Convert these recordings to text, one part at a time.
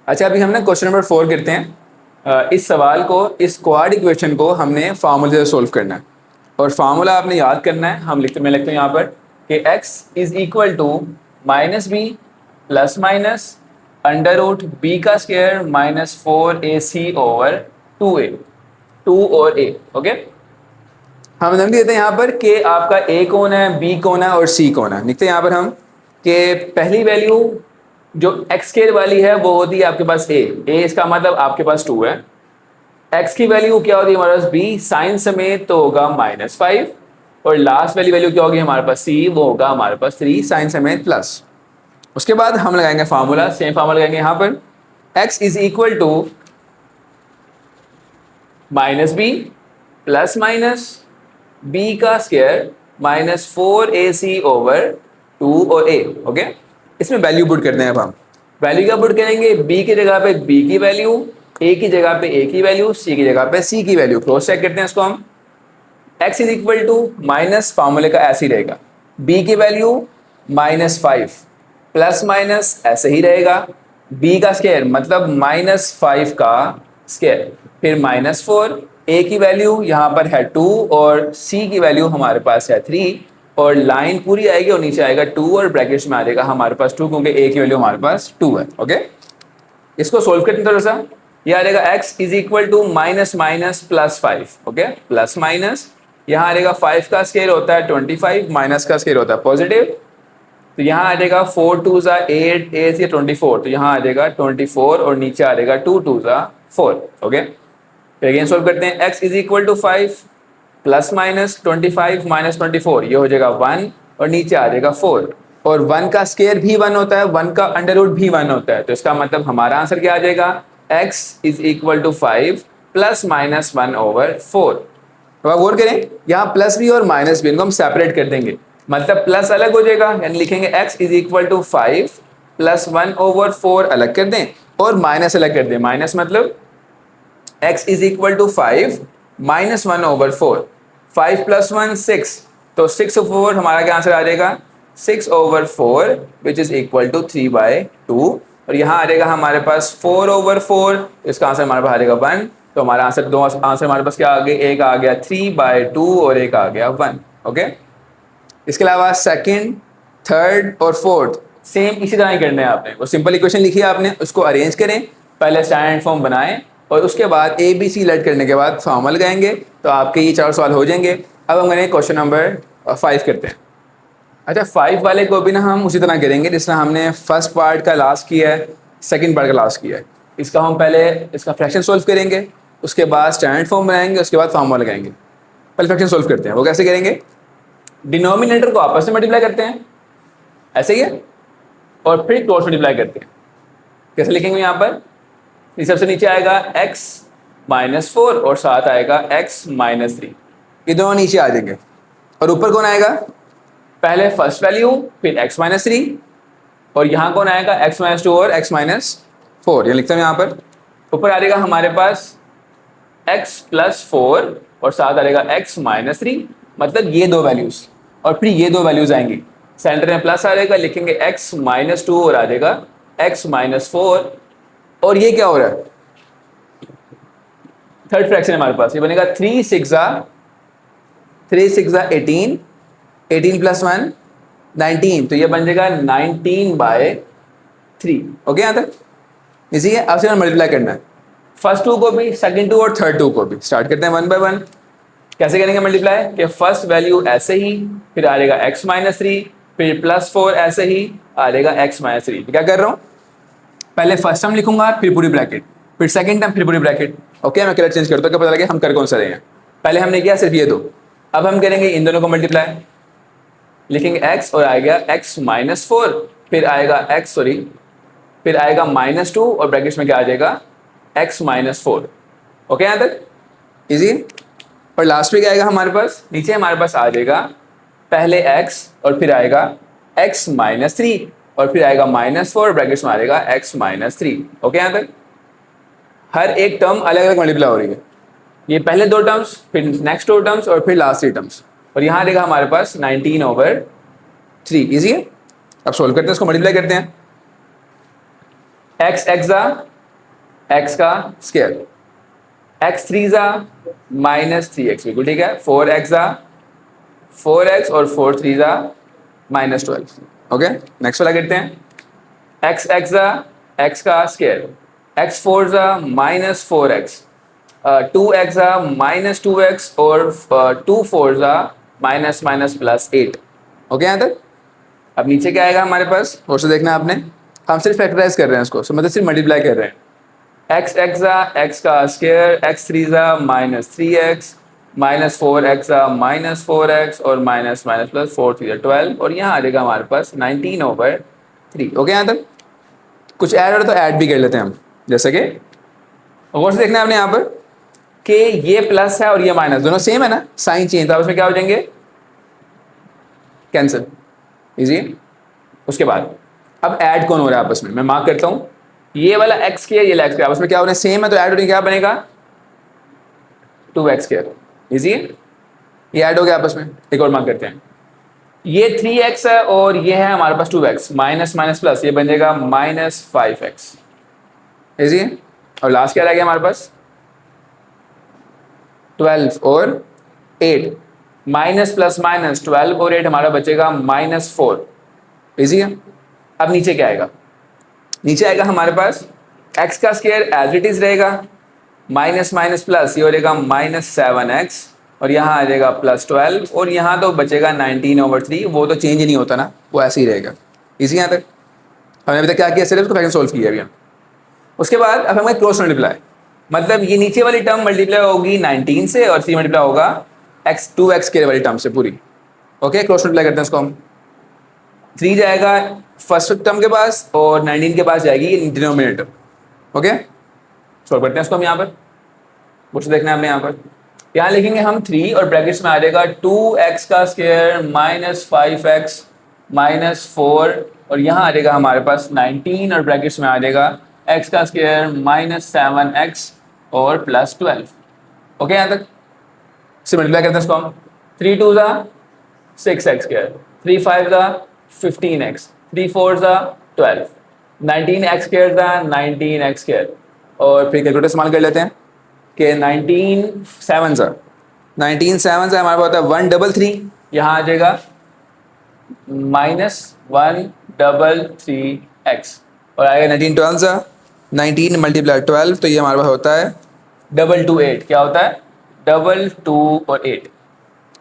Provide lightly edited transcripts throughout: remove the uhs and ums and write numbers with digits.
अच्छा, अभी हम ना क्वेश्चन नंबर 4 करते हैं। इस सवाल को, इस क्वाड इक्वेशन को हमने फार्मूले से सोल्व करना है और फार्मूला आपने याद करना है। मैं लिखता हूँ यहाँ पर कि x is equal to minus B plus minus under root b का square minus 4ac over 2a, 2 और a। ओके, हम लिख देते हैं यहाँ पर कि आपका a कौन है, b कौन है और c कौन है। लिखते हैं यहाँ पर हम कि पहली वैल्यू जो एक्स स्केयर वाली है वो होती है आपके पास a, इसका मतलब आपके पास 2 है। x की वैल्यू क्या होती है हमारे पास b, साइन समेत तो होगा -5, और लास्ट वाली वैल्यू क्या होगी हमारे पास c, वो होगा हमारे पास 3 साइन समेत प्लस। उसके बाद हम लगाएंगे फार्मूला, सेम फार्मूला लगाएंगे यहाँ पर x is equal to minus B plus minus B का स्क्वायर माइनस 4ac ओवर 2 और a। ओके, इसमें वैल्यू पुट करते हैं। अब हम वैल्यू क्या पुट करेंगे, b की जगह पे b की वैल्यू, a की जगह पे a की वैल्यू, c की जगह पे c की वैल्यू। क्रॉस चेक करते हैं इसको हम। x is equal to minus, फार्मूले का ऐसे ही रहेगा, b की वैल्यू -5 प्लस माइनस ऐसे ही रहेगा, b का स्क्वायर मतलब -5 का स्क्वायर, फिर -4, a की वैल्यू यहाँ पर है 2 और c की वैल्यू हमारे पास है 3, और लाइन पूरी आएगी और नीचे आएगा 2 और ब्रैकेट्स में आ जाएगा हमारे पास 2, क्योंकि a की वैल्यू हमारे पास 2 है। ओके, इसको सोल्व करते हैं थोड़ा सा। ये आ जाएगा x is equal to minus minus plus 5। Okay, plus minus यहाँ आ जाएगा 5 का स्केयर होता है 25, माइनस का स्केयर होता है पॉजिटिव, तो यहाँ आ जाएगा 4 2 ज़ा 8, 8 से 24, तो यहाँ आ जाएगा 24 और नीचे आ जाएगा 2 2 ज़ा 4। ओके, फिर अगेन सोल्व करते हैं। x is equal to 5 plus minus 25 minus 24, ये हो जाएगा 1 और नीचे आ जाएगा 4, और 1 का स्केयर भी 1 होता है, 1 का अंडर रूट भी 1 होता है, तो इसका मतलब हमारा आंसर क्या आ जाएगा, x is equal to 5 plus minus 1 over 4। अब आप गौर करें, यहाँ प्लस भी और माइनस भी, इनको हम सेपरेट कर देंगे, मतलब प्लस अलग हो जाएगा, यानी लिखेंगे x is equal to 5 plus 1 over 4 अलग कर दें और माइनस अलग कर दें। माइनस मतलब x is equal to 5 minus 1 over 4, 5 plus 1 6, तो 6 ओवर 4 हमारा क्या आंसर आ जाएगा, 6 over 4 which is equal to 3/2, और यहाँ आ जाएगा हमारे पास 4 ओवर 4, इसका आंसर हमारे पास आ जाएगा 1। तो हमारा आंसर, दो आंसर हमारे पास क्या आ गए, एक आ गया 3/2 और एक आ गया 1। ओके, इसके अलावा सेकंड, थर्ड और फोर्थ सेम इसी तरह ही करने हैं आपने। वो सिंपल इक्वेशन लिखी है आपने, उसको अरेंज करें, पहले स्टैंडर्ड फॉर्म बनाएं और उसके बाद ए बी सी लेट करने के बाद फॉर्मूला लगाएंगे, तो आपके ये 4 सवाल हो जाएंगे। अब हम क्वेश्चन नंबर 5 करते हैं। अच्छा, 5 वाले को भी ना हम उसी तरह करेंगे जिस तरह हमने फर्स्ट पार्ट का लास्ट किया है, सेकंड पार्ट का लास्ट किया है। इसका हम पहले इसका फ्रैक्शन सोल्व करेंगे, उसके बाद स्टैंडर्ड फॉर्म बनाएंगे, उसके बाद फॉर्मूला लगाएंगे। पहले फ्रैक्शन सोल्व करते हैं। वो कैसे करेंगे, डिनोमिनेटर को आपस में मल्टीप्लाई करते हैं, ऐसे ही है, और फिर क्रॉस मल्टीप्लाई करते हैं। कैसे लिखेंगे यहाँ पर, सबसे नीचे आएगा x -4 और साथ आएगा x -3, ये दोनों नीचे आ जाएंगे, और ऊपर कौन आएगा, पहले फर्स्ट वैल्यू फिर x -3, और यहाँ कौन आएगा x -2 और x -4, ये लिखता हूँ यहाँ पर। ऊपर आ जाएगा हमारे पास x +4 और साथ आ जाएगा x -3, मतलब ये दो वैल्यूज, और फिर ये दो वैल्यूज आएंगी, सेंटर में प्लस आ जाएगा, लिखेंगे x -2 और आ जाएगा x -4, और ये क्या हो रहा है, थर्ड फ्रैक्शन हमारे पास, ये बनेगा 3 6 18, 18 + 1 19, तो ये बन जाएगा 19/3। ओके, यहाँ तक इसी है। अब से मल्टीप्लाई करना है, फर्स्ट 2 को भी, सेकंड 2 और थर्ड 2 को भी। स्टार्ट करते हैं 1 बाय 1। कैसे करेंगे मल्टीप्लाई, कि फर्स्ट वैल्यू ऐसे ही, फिर आ जाएगा x -3, फिर +4 ऐसे ही आ जाएगा x -3। क्या कर रहा हूँ, पहले फर्स्ट टर्म लिखूंगा फिर पूरी ब्रैकेट, फिर सेकंड टर्म फिर पूरी ब्रैकेट। ओके, मैं कलर चेंज करता हूँ, क्या पता लगे हम कर कौन सा रहे हैं। पहले हमने किया सिर्फ ये दो, अब हम करेंगे इन दोनों को मल्टीप्लाई, लिखेंगे x और आएगा x -4, फिर आएगा फिर आएगा -2 और ब्रैकेट्स में क्या आ जाएगा x -4। ओके, यहाँ तक इजी। और लास्ट में क्या आएगा हमारे पास, नीचे हमारे पास आ जाएगा पहले x और फिर आएगा x -3 और फिर आएगा -4, ब्रैकेट्स में आ जाएगा x -3। ओके, यहाँ तक हर एक टर्म अलग अलग मल्टीप्लाई हो रही है, ये पहले 2 टर्म्स, फिर नेक्स्ट 2 टर्म्स और फिर लास्ट 3 टर्म्स, और यहाँ आएगा हमारे पास 19/3। इजी है। अब सोल्व करते हैं, इसको मल्टीप्लाई करते हैं। x एक्स का स्क्वायर, एक्स थ्री ज़ा माइनस थ्री एक्स, बिल्कुल ठीक है। 4x ज़ा 4x और 4 थ्री ज़ा माइनस 12। ओके, नेक्स्ट वाला करते हैं। एक्स एक्स ज़ा एक्स का स्क्वायर, एक्स फोर ज़ा माइनस 4x, 2x ज़ा माइनस 2x और 2 फोर ज़ा माइनस माइनस प्लस 8। ओके यहाँ तक। अब नीचे क्या आएगा हमारे पास, वो से देखना आपने। हम सिर्फ फैक्टराइज कर रहे हैं इसको, मतलब सिर्फ मल्टीप्लाई कर रहे हैं। एक्स एक्स ज़ा एक्स का स्क्वायर, एक्स थ्री ज़ा minus three x, minus 4x ज़ा माइनस 4x और माइनस माइनस प्लस 4 थ्री 12, और यहाँ आ जाएगा हमारे पास 19/3। ओके यहाँ तक। कुछ ऐड हो तो ऐड भी कर लेते हैं हम, जैसे कि और से देखना है आपने यहाँ पर कि ये प्लस है और ये माइनस, दोनों सेम है ना, साइन चेंज, तो उसमें क्या हो जाएंगे, कैंसिल, इजी। उसके बाद अब ऐड कौन हो रहा है आपस में, मैं मार्क करता हूँ। ये वाला एक्स के ये एक्स के आपस में क्या हो रहा है, सेम है, तो ऐड होने क्या बनेगा, 2x स्क्वायर, इजी। ये ऐड हो गया आपस में। एक और मार्क करते हैं, ये 3x है और ये है हमारे पास 2x, माइनस माइनस प्लस, ये बन जाएगा माइनस 5x, इजी। और लास्ट क्या रह गया हमारे पास, 12 और 8, माइनस प्लस माइनस 12 और 8 हमारा बचेगा -4, इजी है। अब नीचे क्या आएगा, नीचे आएगा हमारे पास x का स्क्वायर एज इट इज रहेगा, माइनस माइनस प्लस, ये हो जाएगा -7x और यहाँ आ जाएगा +12, और यहाँ तो बचेगा 19/3, वो तो चेंज ही नहीं होता ना, वो ऐसे ही रहेगा, इजी। यहाँ तक हमने अभी तक क्या किया, सिर्फ उसको फैक्टर सोल्व किया अभी हम। उसके बाद अब हमें क्रॉस मल्टीप्लाई, मतलब ये नीचे वाली टर्म मल्टीप्लाई होगी 19 से और 3 मल्टीप्लाई होगा x 2x के वाली टर्म से पूरी। ओके, क्रॉस मल्टीप्लाई करते हैं इसको हम। 3 जाएगा फर्स्ट टर्म के पास और 19 के पास जाएगी डिनोमिनेटर। ओके, सॉल्व करते हैं इसको हम। यहाँ पर कुछ देखना है हमने, यहाँ पर यहाँ लिखेंगे हम 3 और ब्रैकेट्स में आ जाएगा 2x का स्क्वायर माइनस 5x माइनस 4, और यहाँ आ जाएगा हमारे पास 19 और ब्रैकेट्स में आ जाएगा x का स्क्वायर माइनस 7x और +12। ओके, यहाँ तक से मल्टीप्लाई करते हैं इसको हम। 3 2 ज़ा 6x स्क्वायर, 3 5 ज़ा 15x, 3 4 ज़ा 12, 19x स्क्वायर ज़ा 19x स्क्वायर, और फिर कैलकुलेटर इस्तेमाल कर लेते हैं कि 19 7 ज़ा हमारे पास होता है 133, यहाँ आ जाएगा -133x, और आएगा 19 12 ज़ा 19 मल्टीप्लाई 12, तो ये हमारे पास होता है 228। क्या होता है, 2 और 8,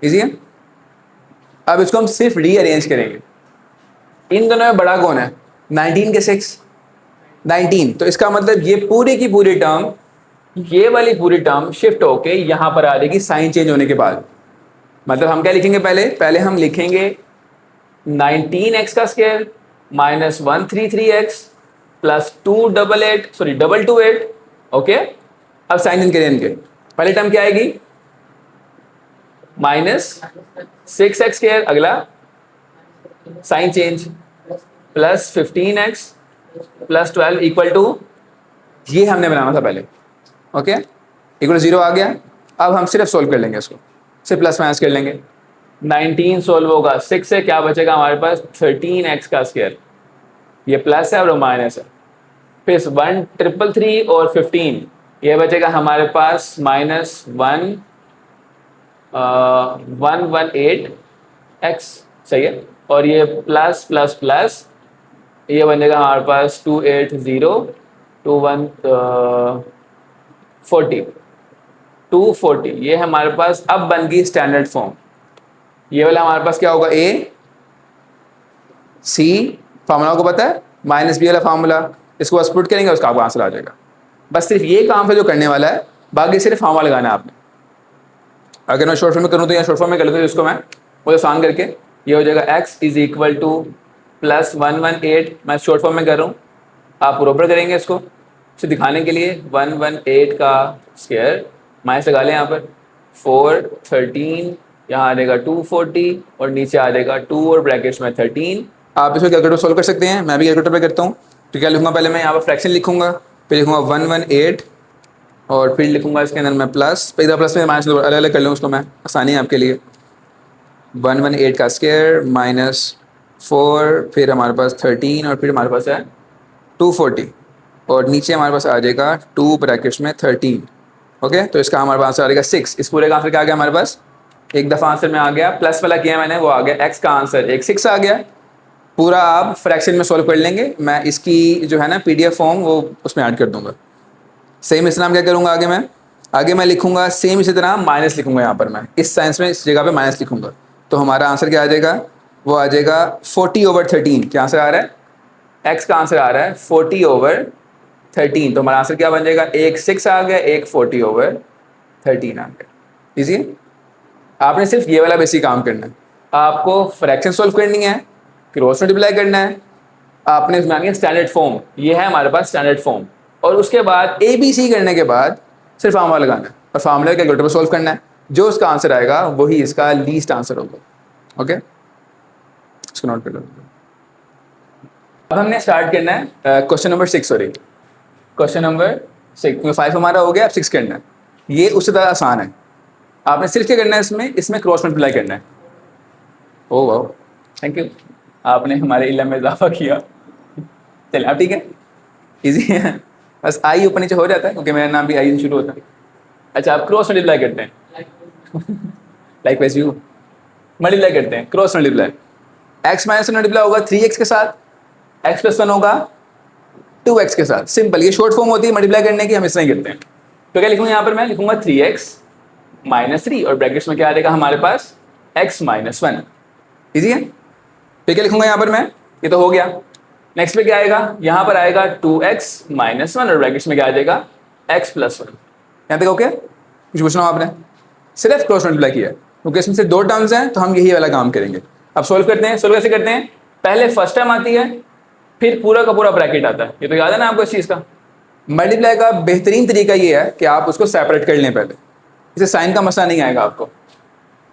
इजी है। अब इसको हम सिर्फ रीअरेंज करेंगे। इन दोनों में बड़ा कौन है, 19 के 6, 19, तो इसका मतलब ये पूरी की पूरी टर्म, ये वाली पूरी टर्म शिफ्ट होके यहाँ पर आ जाएगी साइन चेंज होने के बाद। मतलब हम क्या लिखेंगे, पहले हम लिखेंगे 19x का square minus 133x plus 228। Okay, अब साइन चेंज करें इनके। पहले टर्म क्या आएगी, -6x स्क्वायर, अगला sign change plus 15x plus 12 equal to, ये हमने बनाना था पहले। ओके, इक्वल 0 आ गया। अब हम सिर्फ सोल्व कर लेंगे इसको, सिर्फ प्लस माइनस कर लेंगे। 19 सोल्व होगा 6 से, क्या बचेगा हमारे पास 13x का स्क्वायर, ये प्लस है और माइनस है, फिर 133 और 15, ये बचेगा हमारे पास -118x, सही है, और ये प्लस प्लस प्लस, ये बनेगा हमारे पास 240, ये हमारे पास अब बन गई स्टैंडर्ड फॉर्म। ये वाला हमारे पास क्या होगा, a c, फार्मूला को पता है, -b वाला फार्मूला, इसको बस पुट करेंगे, उसका आपका आंसर आ जाएगा। बस सिर्फ ये काम है जो करने वाला है, बाकी सिर्फ फार्मूला लगाना है आपने। अगर मैं शॉर्ट फॉर्म में करूँ तो या शॉर्ट फॉर्म में कर लेते हैं इसको मैं, वो आसान करके, ये हो जाएगा x इज इक्वल टू +118, मैं शॉर्ट फॉर्म में कर रहा हूँ, आप प्रॉपर करेंगे इसको इसे दिखाने के लिए। 118 का स्क्वायर माइनस लगा लें यहाँ पर 413, यहाँ आ जाएगा 240 और नीचे आ जाएगा 2 और ब्रैकेट्स में 13। आप इसको कैलकुलेटर सोल्व कर सकते हैं, मैं भी कैलकुलेटर पे करता हूँ। तो क्या लिखूंगा, पहले मैं यहाँ पर फ्रैक्शन लिखूंगा, फिर लिखूंगा 118 और फिर लिखूंगा इसके अंदर मैं प्लस, फिर इधर प्लस में माइनस अलग अलग कर लूँ उसको मैं, आसानी है आपके लिए। 118 का स्क्वायर -4, फिर हमारे पास 13 और फिर हमारे पास है 240। और नीचे हमारे पास आ जाएगा 2 ब्रैकेट्स में 13। ओके, तो इसका हमारे पास आ जाएगा 6। इस पूरे का आंसर क्या आ गया हमारे पास? एक दफ़ा आंसर में आ गया, प्लस वाला किया मैंने, वो आ गया, एक्स का आंसर एक 6 आ गया। पूरा आप फ्रैक्शन में सॉल्व कर लेंगे, मैं इसकी जो है ना PDF फॉर्म वो उसमें ऐड कर दूंगा। सेम इस तरह क्या करूँगा आगे मैं लिखूंगा सेम इसी तरह माइनस लिखूंगा यहाँ पर, मैं इस साइंस में इस जगह पे माइनस लिखूंगा। तो हमारा आंसर क्या आ जाएगा? वो आ जाएगा 40/13। क्या आंसर आ रहा है? एक्स का आंसर आ रहा है 40/13। तो हमारा आंसर क्या बन जाएगा? एक 6 आ गया, एक 40/13 आ गया। इजी। आपने सिर्फ ये वाला बेसिक काम करना है। आपको फ्रैक्शन सॉल्व करनी है, क्रॉस मल्टीप्लाई करना है, आपने इसमें आनी है स्टैंडर्ड फॉर्म। ये है हमारे पास स्टैंडर्ड फॉर्म। और उसके बाद ABC करने के बाद सिर्फ फार्मूला लगाना है और फार्मूला कैलकुलेटर पर सॉल्व करना है। जो उसका आंसर आएगा वही इसका लीस्ट आंसर होगा। ओके, इसको नोट कर लो। अब हमने स्टार्ट करना है question number 6। Sorry, question number 6। 5 हमारा हो गया, अब 6 करना है। ये उससे ज़्यादा आसान है। आपने सिर्फ क्या करना है, इसमें क्रॉस मल्टीप्लाई करना है। ओ वाह, थैंक यू, आपने हमारे इल्म में इजाफा किया। चलिए अब ठीक है, इजी है। बस आई ऊपर नीचे हो जाता है क्योंकि मेरा नाम भी आई से शुरू होता है। अच्छा, आप क्रॉस मल्टीप्लाई करते हैं, लाइक वैसे यू मल्टीप्लाई करते हैं, cross multiply. X minus multiply होगा 3x के साथ, x + 1 होगा 2x के साथ। सिंपल, ये शॉर्ट फॉर्म होती है मल्टीप्लाई करने की, हम इस तरह करते हैं। तो क्या लिखूंगा यहाँ पर? मैं लिखूंगा 3x - 3 और ब्रैकेट्स में क्या आ जाएगा हमारे पास? x - 1। इजी है। फिर क्या लिखूंगा यहाँ पर मैं? ये तो हो गया। नेक्स्ट पे क्या आएगा? यहाँ पर आएगा 2x - 1 और ब्रैकेट्स में क्या आ जाएगा? x + 1। यहाँ तक ओके? कुछ पूछना हो आपने? सिर्फ क्रॉस मल्टीप्लाई किया है क्योंकि इसमें से 2 टर्म्स हैं, तो हम यही वाला काम करेंगे। अब सोल्व करते हैं। सोल्व कैसे करते हैं? पहले फर्स्ट टर्म आती है, फिर पूरा का पूरा ब्रैकेट आता है। ये तो याद है ना आपको इस चीज़ का? मल्टीप्लाई का बेहतरीन तरीका ये है कि आप उसको सेपरेट कर लें पहले, इसे साइन का मसला नहीं आएगा आपको।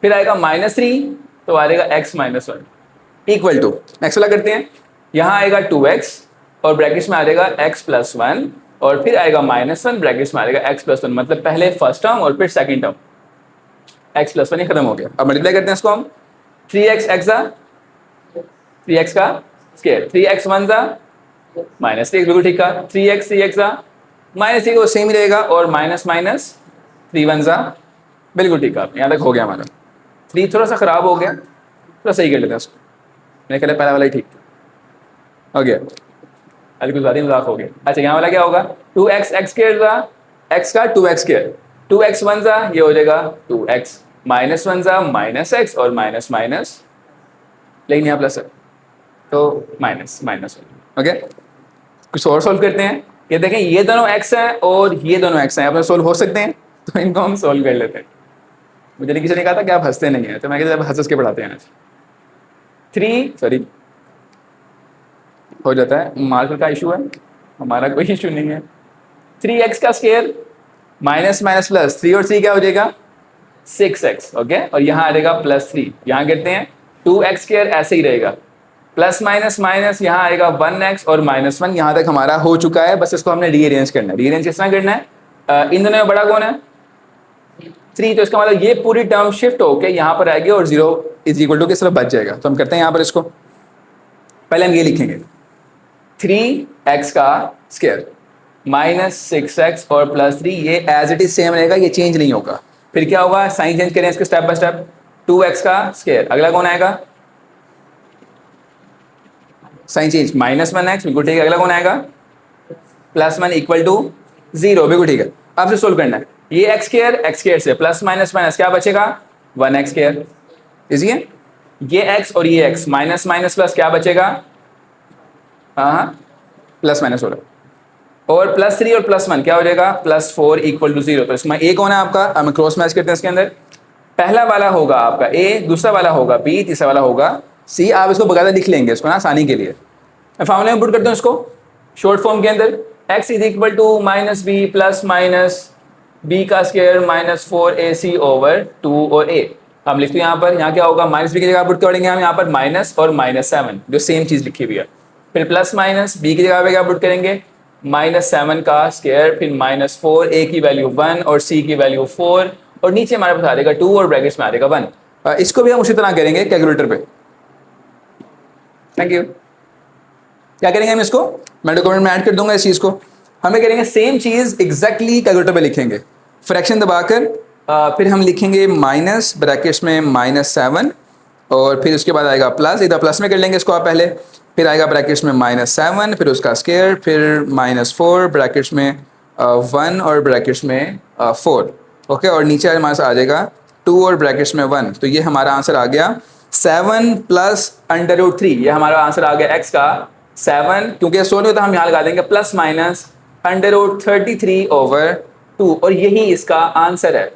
फिर आएगा -3, तो आ जाएगा x - 1 इक्वल टू, नेक्स्ट वाला करते हैं। यहाँ आएगा 2x और ब्रैकेट्स में आ जाएगा x + 1 और फिर आएगा -1, ब्रैकेट्स में आ जाएगा x + 1। मतलब पहले फर्स्ट टर्म और फिर सेकंड टर्म, x + 1 ये खत्म हो गया। अब मल्टीप्लाई करते हैं इसको हम। 3x का स्क्वायर, 3x 1 -3, बिल्कुल ठीक है। 3x -3 वो सेम ही रहेगा और माइनस 3 1 बिल्कुल ठीक है। यहाँ तक हो गया हमारा। 3 थोड़ा सा खराब हो गया, थोड़ा सही कर लेते हैं उसको। मेरे ख्याल पहला वाला ही ठीक हो गया, अभी कुछ ज़्यादा ही मजाक हो गया। अच्छा, यहाँ वाला क्या होगा? 2x x स्क्वायर x का 2x स्क्वायर, 2x 1 ये हो जाएगा 2x, -1 -x और माइनस, लेकिन यहाँ प्लस है तो -1। ओके, कुछ और सॉल्व करते हैं। ये देखें, ये दोनों x हैं और ये दोनों x हैं, आप सॉल्व हो सकते हैं, तो इनको हम सॉल्व कर लेते हैं। मुझे किसी ने कहा था कि आप हंसते नहीं हैं, तो मैं कहता हंस के पढ़ाते हैं आज। 3 सॉरी हो जाता है, मार्कर का इशू है, हमारा कोई इशू नहीं है। 3x का स्क्वायर माइनस प्लस 3 और 3 क्या हो जाएगा? 6x। ओके, और यहाँ आ जाएगा +3। यहाँ कहते हैं 2x स्क्वायर ऐसे ही रहेगा, प्लस माइनस यहाँ आएगा 1x और -1। यहाँ तक हमारा हो चुका है, बस इसको हमने रीअरेंज करना है। रीअरेंज किस तरह करना है? इन दोनों में बड़ा कौन है? 3, तो इसका मतलब ये पूरी टर्म शिफ्ट होके यहाँ पर आएगी और 0 = किस तरफ बच जाएगा। तो हम करते हैं यहाँ पर इसको, पहले हम ये लिखेंगे 3x का स्क्वायर -6x और +3, ये एज इट इज सेम रहेगा, ये चेंज नहीं होगा। फिर क्या होगा? साइन चेंज करें इसके स्टेप बाय स्टेप। 2x का स्क्वायर, अगला कौन आएगा? साइन चेंज -1x, बिल्कुल ठीक है। अगला कौन आएगा? +1 = 0, बिल्कुल ठीक है। अब से सोल्व करना है। ये x स्क्वायर से प्लस माइनस क्या बचेगा? 1x square. इजी है। ये x और ये x, माइनस प्लस क्या बचेगा? हाँ, प्लस माइनस हो रहा है। और +3 और +1 क्या हो जाएगा? +4 = 0। तो इसमें a कौन है आपका? हम क्रॉस मैच करते हैं इसके अंदर। पहला वाला होगा आपका a, दूसरा वाला होगा b, तीसरा वाला होगा c। आप इसको बकायदा लिख लेंगे इसको ना आसानी के लिए। मैं फार्मूले में पुट करता हूँ इसको शॉर्ट फॉर्म के अंदर। x = -b + b का स्क्वायर -4ac/2 और a। हम लिखते हैं यहाँ पर, यहाँ क्या होगा? -b की जगह पुट करेंगे हम यहाँ पर माइनस और -7, जो सेम चीज़ लिखी हुई है। फिर प्लस माइनस b की जगह पे क्या पुट करेंगे? -7 का स्क्वायर, फिर -4, a की वैल्यू 1 और c की वैल्यू 4, और नीचे हमारे पास आ जाएगा 2 और ब्रैकेट्स में आ जाएगा 1। इसको भी हम उसी तरह करेंगे कैलकुलेटर पे। Thank you. क्या करेंगे हम इसको? मैं डॉक्यूमेंट में ऐड कर दूंगा इस चीज़ को। हमें करेंगे सेम चीज़ एग्जैक्टली कैलकुलेटर पे लिखेंगे, फ्रैक्शन दबाकर फिर हम लिखेंगे माइनस ब्रैकेट्स में -7 और फिर उसके बाद आएगा प्लस, इधर प्लस में कर लेंगे इसको आप पहले, फिर आएगा ब्रैकेट्स में -7 फिर उसका स्क्वायर फिर -4 ब्रैकेट्स में 1 और ब्रैकेट्स में 4 ओके, और नीचे हमारे पास आ जाएगा 2 और ब्रैकेट्स में 1। तो ये हमारा आंसर आ गया 7 प्लस √3, ये हमारा आंसर आ गया x का 7, क्योंकि सोने होता हम यहाँ लगा देंगे प्लस माइनस √33/2 और यही इसका आंसर है।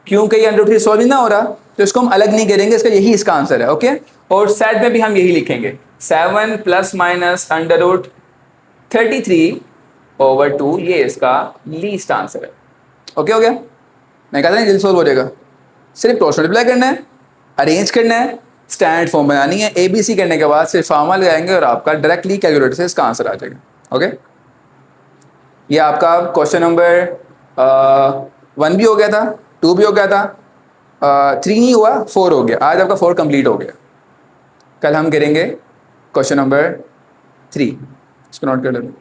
क्योंकि ये √3 सॉल्व नहीं ना हो रहा तो इसको हम अलग नहीं करेंगे, इसका यही इसका आंसर है ओके। और सेट में भी हम यही लिखेंगे 7 प्लस माइनस √33/2, ये इसका लीस्ट आंसर है ओके। हो गया, मैं कहता नहीं जल्दी सॉल्व हो जाएगा, सिर्फ क्रॉस मल्टीप्लाई करना है, अरेंज करना है, स्टैंडर्ड फॉर्म बनानी है, ABC करने के बाद सिर्फ फार्मूला लगाएंगे और आपका डायरेक्टली कैलकुलेटर से इसका आंसर आ जाएगा ओके। ये आपका क्वेश्चन नंबर 1 भी हो गया था, 2 भी हो गया था, 3 नहीं हुआ, 4 हो गया। आज आपका 4 कंप्लीट हो गया। कल हम करेंगे क्वेश्चन नंबर 3, इसको नोट कर लेते हैं।